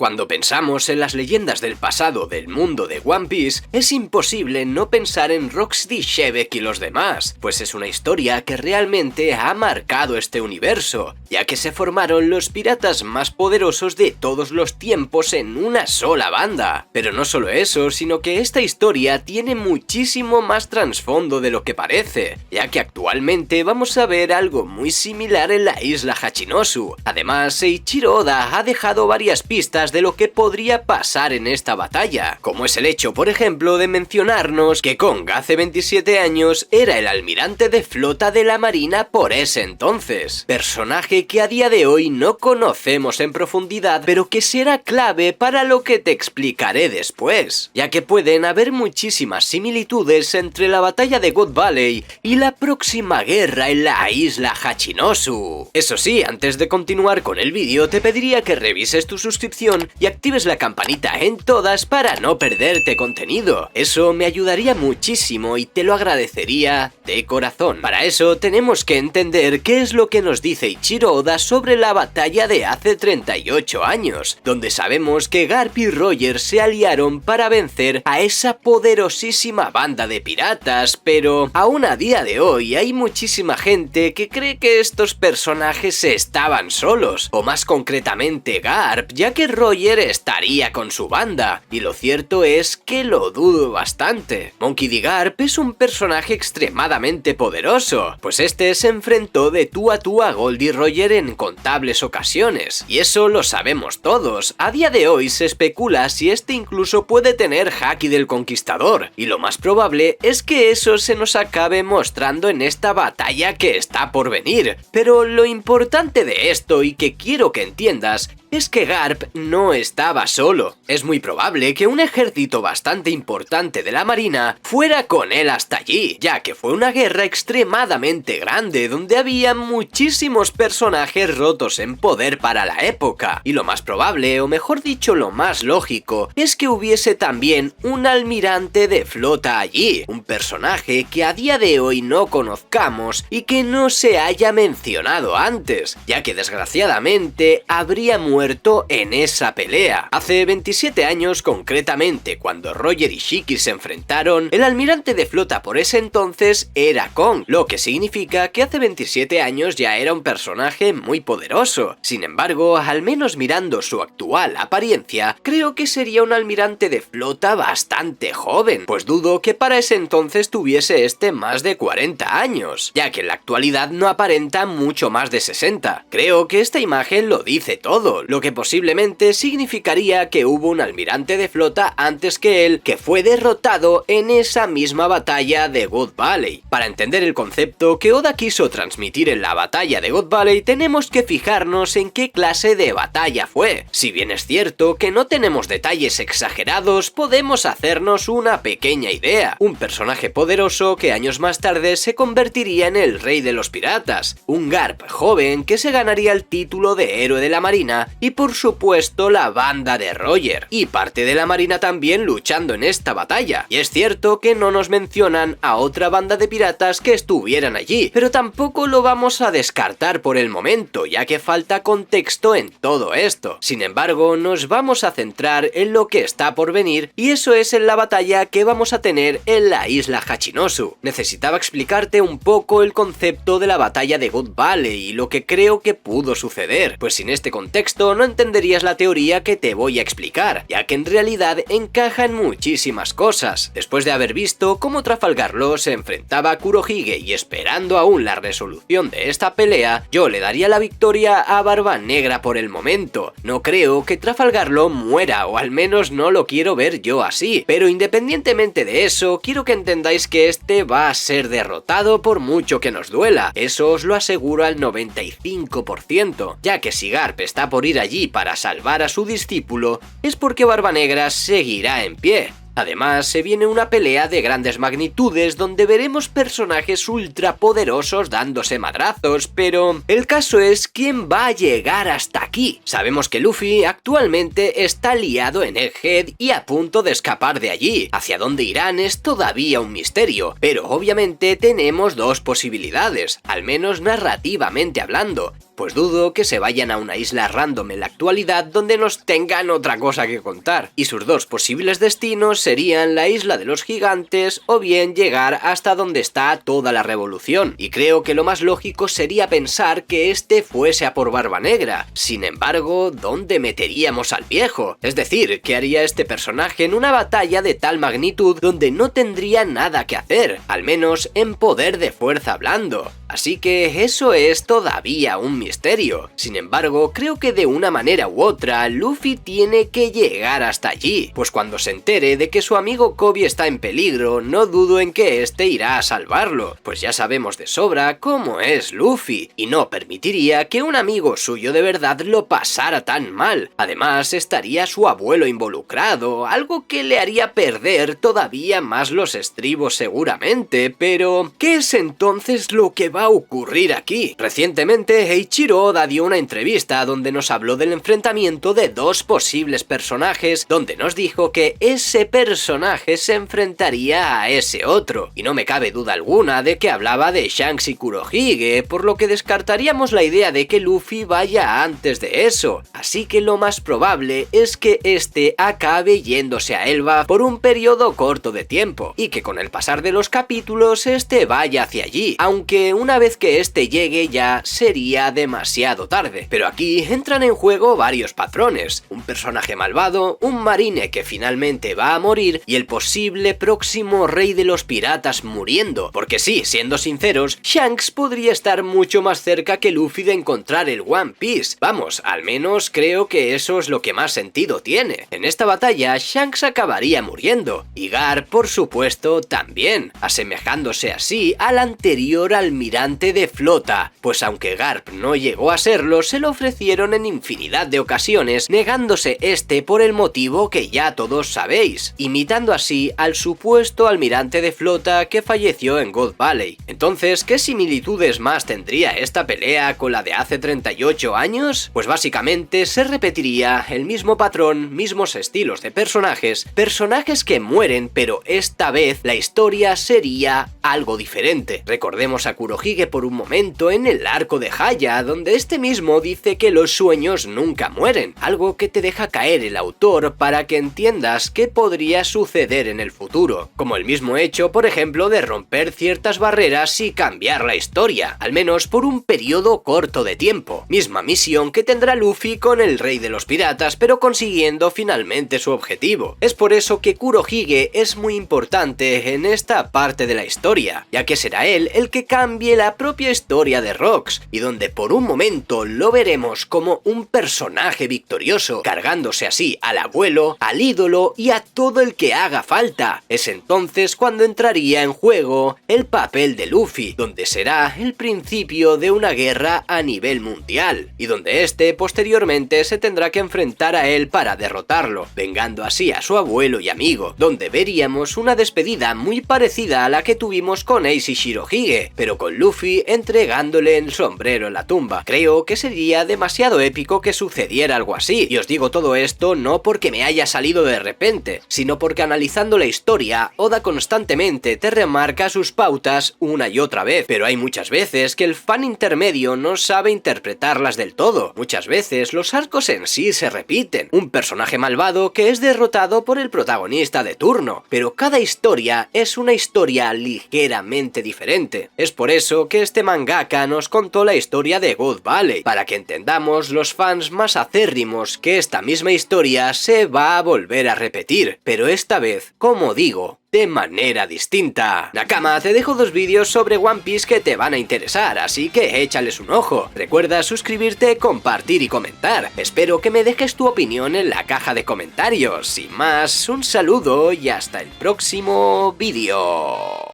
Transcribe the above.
Cuando pensamos en las leyendas del pasado del mundo de One Piece, es imposible no pensar en Rocksteady, Shebek y los demás, pues es una historia que realmente ha marcado este universo, ya que se formaron los piratas más poderosos de todos los tiempos en una sola banda. Pero no solo eso, sino que esta historia tiene muchísimo más trasfondo de lo que parece, ya que actualmente vamos a ver algo muy similar en la isla Hachinosu. Además, Eiichiro Oda ha dejado varias pistas de lo que podría pasar en esta batalla, como es el hecho, por ejemplo, de mencionarnos que Kong hace 27 años era el almirante de flota de la marina por ese entonces, personaje que a día de hoy no conocemos en profundidad, pero que será clave para lo que te explicaré después, ya que pueden haber muchísimas similitudes entre la batalla de God Valley y la próxima guerra en la isla Hachinosu. Eso sí, antes de continuar con el vídeo te pediría que revises tu suscripción y actives la campanita en todas para no perderte contenido. Eso me ayudaría muchísimo y te lo agradecería de corazón. Para eso tenemos que entender qué es lo que nos dice Eiichiro Oda sobre la batalla de hace 38 años, donde sabemos que Garp y Roger se aliaron para vencer a esa poderosísima banda de piratas, pero aún a día de hoy hay muchísima gente que cree que estos personajes estaban solos, o más concretamente Garp, ya que Roger estaría con su banda, y lo cierto es que lo dudo bastante. Monkey D. Garp es un personaje extremadamente poderoso, pues este se enfrentó de tú a Goldie Roger en incontables ocasiones, y eso lo sabemos todos. A día de hoy se especula si este incluso puede tener Haki del Conquistador, y lo más probable es que eso se nos acabe mostrando en esta batalla que está por venir. Pero lo importante de esto, y que quiero que entiendas, es que Garp no estaba solo. Es muy probable que un ejército bastante importante de la marina fuera con él hasta allí, ya que fue una guerra extremadamente grande donde había muchísimos personajes rotos en poder para la época. Y lo más probable, o mejor dicho lo más lógico, es que hubiese también un almirante de flota allí, un personaje que a día de hoy no conozcamos y que no se haya mencionado antes, ya que desgraciadamente habría muerto en esa pelea. Hace 27 años concretamente, cuando Roger y Shiki se enfrentaron, el almirante de flota por ese entonces era Kong, lo que significa que hace 27 años ya era un personaje muy poderoso. Sin embargo, al menos mirando su actual apariencia, creo que sería un almirante de flota bastante joven, pues dudo que para ese entonces tuviese más de 40 años, ya que en la actualidad no aparenta mucho más de 60. Creo que esta imagen lo dice todo, lo que posiblemente significaría que hubo un almirante de flota antes que él que fue derrotado en esa misma batalla de God Valley. Para entender el concepto que Oda quiso transmitir en la batalla de God Valley, tenemos que fijarnos en qué clase de batalla fue. Si bien es cierto que no tenemos detalles exagerados, podemos hacernos una pequeña idea. Un personaje poderoso que años más tarde se convertiría en el rey de los piratas, un Garp joven que se ganaría el título de héroe de la marina, y por supuesto la banda de Roger, y parte de la marina también luchando en esta batalla. Y es cierto que no nos mencionan a otra banda de piratas que estuvieran allí, pero tampoco lo vamos a descartar por el momento, ya que falta contexto en todo esto. Sin embargo, nos vamos a centrar en lo que está por venir, y eso es en la batalla que vamos a tener en la isla Hachinosu. Necesitaba explicarte un poco el concepto de la batalla de God Valley y lo que creo que pudo suceder, pues sin este contexto no entenderías la teoría que te voy a explicar, ya que en realidad encaja en muchísimas cosas. Después de haber visto cómo Trafalgar Law se enfrentaba a Kurohige y esperando aún la resolución de esta pelea, yo le daría la victoria a Barba Negra por el momento. No creo que Trafalgar Law muera, o al menos no lo quiero ver yo así, pero independientemente de eso, quiero que entendáis que este va a ser derrotado por mucho que nos duela. Eso os lo aseguro al 95%, ya que si Garp está por ir allí para salvar a su discípulo, es porque Barba Negra seguirá en pie. Además, se viene una pelea de grandes magnitudes donde veremos personajes ultrapoderosos dándose madrazos, pero el caso es quién va a llegar hasta aquí. Sabemos que Luffy actualmente está liado en Egghead y a punto de escapar de allí. Hacia dónde irán es todavía un misterio, pero obviamente tenemos dos posibilidades, al menos narrativamente hablando. Pues dudo que se vayan a una isla random en la actualidad donde nos tengan otra cosa que contar, y sus dos posibles destinos serían la isla de los gigantes o bien llegar hasta donde está toda la revolución, y creo que lo más lógico sería pensar que este fuese a por Barba Negra. Sin embargo, ¿dónde meteríamos al viejo? Es decir, ¿qué haría este personaje en una batalla de tal magnitud donde no tendría nada que hacer? Al menos en poder de fuerza hablando. Así que eso es todavía un misterio. Sin embargo, creo que de una manera u otra, Luffy tiene que llegar hasta allí, pues cuando se entere de que su amigo Koby está en peligro, no dudo en que este irá a salvarlo, pues ya sabemos de sobra cómo es Luffy, y no permitiría que un amigo suyo de verdad lo pasara tan mal. Además, estaría su abuelo involucrado, algo que le haría perder todavía más los estribos seguramente, pero ¿qué es entonces lo que va a ocurrir aquí? Recientemente Eiichiro Oda dio una entrevista donde nos habló del enfrentamiento de dos posibles personajes, donde nos dijo que ese personaje se enfrentaría a ese otro, y no me cabe duda alguna de que hablaba de Shanks y Kurohige, por lo que descartaríamos la idea de que Luffy vaya antes de eso, así que lo más probable es que este acabe yéndose a Elbaf por un periodo corto de tiempo, y que con el pasar de los capítulos este vaya hacia allí, aunque una vez que este llegue ya sería demasiado tarde. Pero aquí entran en juego varios patrones, un personaje malvado, un marine que finalmente va a morir y el posible próximo rey de los piratas muriendo, porque sí, siendo sinceros, Shanks podría estar mucho más cerca que Luffy de encontrar el One Piece. Vamos, al menos creo que eso es lo que más sentido tiene. En esta batalla Shanks acabaría muriendo, y Garp por supuesto también, asemejándose así al anterior almirante de flota, pues aunque Garp no llegó a serlo, se lo ofrecieron en infinidad de ocasiones, negándose este por el motivo que ya todos sabéis, imitando así al supuesto almirante de flota que falleció en God Valley. Entonces, ¿qué similitudes más tendría esta pelea con la de hace 38 años? Pues básicamente se repetiría el mismo patrón, mismos estilos de personajes que mueren, pero esta vez la historia sería algo diferente. Recordemos a Kurohige por un momento en el arco de Haya, donde este mismo dice que los sueños nunca mueren, algo que te deja caer el autor para que entiendas qué podría suceder en el futuro, como el mismo hecho, por ejemplo, de romper ciertas barreras y cambiar la historia, al menos por un periodo corto de tiempo. Misma misión que tendrá Luffy con el rey de los piratas, pero consiguiendo finalmente su objetivo. Es por eso que Kurohige es muy importante en esta parte de la historia, ya que será él el que cambie la propia historia de Rocks, y donde por un momento lo veremos como un personaje victorioso, cargándose así al abuelo, al ídolo y a todo el que haga falta. Es entonces cuando entraría en juego el papel de Luffy, donde será el principio de una guerra a nivel mundial, y donde este posteriormente se tendrá que enfrentar a él para derrotarlo, vengando así a su abuelo y amigo, donde veríamos una despedida muy parecida a la que tuvimos con Ace y Shirohige, pero con Luffy entregándole el sombrero en la tumba. Creo que sería demasiado épico que sucediera algo así, y os digo todo esto no porque me haya salido de repente, sino porque analizando la historia, Oda constantemente te remarca sus pautas una y otra vez, pero hay muchas veces que el fan intermedio no sabe interpretarlas del todo. Muchas veces los arcos en sí se repiten, un personaje malvado que es derrotado por el protagonista de turno, pero cada historia es una historia ligeramente diferente. Es por eso que este mangaka nos contó la historia de God Valley, para que entendamos los fans más acérrimos que esta misma historia se va a volver a repetir, pero esta vez, como digo, de manera distinta. Nakama, te dejo dos vídeos sobre One Piece que te van a interesar, así que échales un ojo. Recuerda suscribirte, compartir y comentar. Espero que me dejes tu opinión en la caja de comentarios. Sin más, un saludo y hasta el próximo vídeo.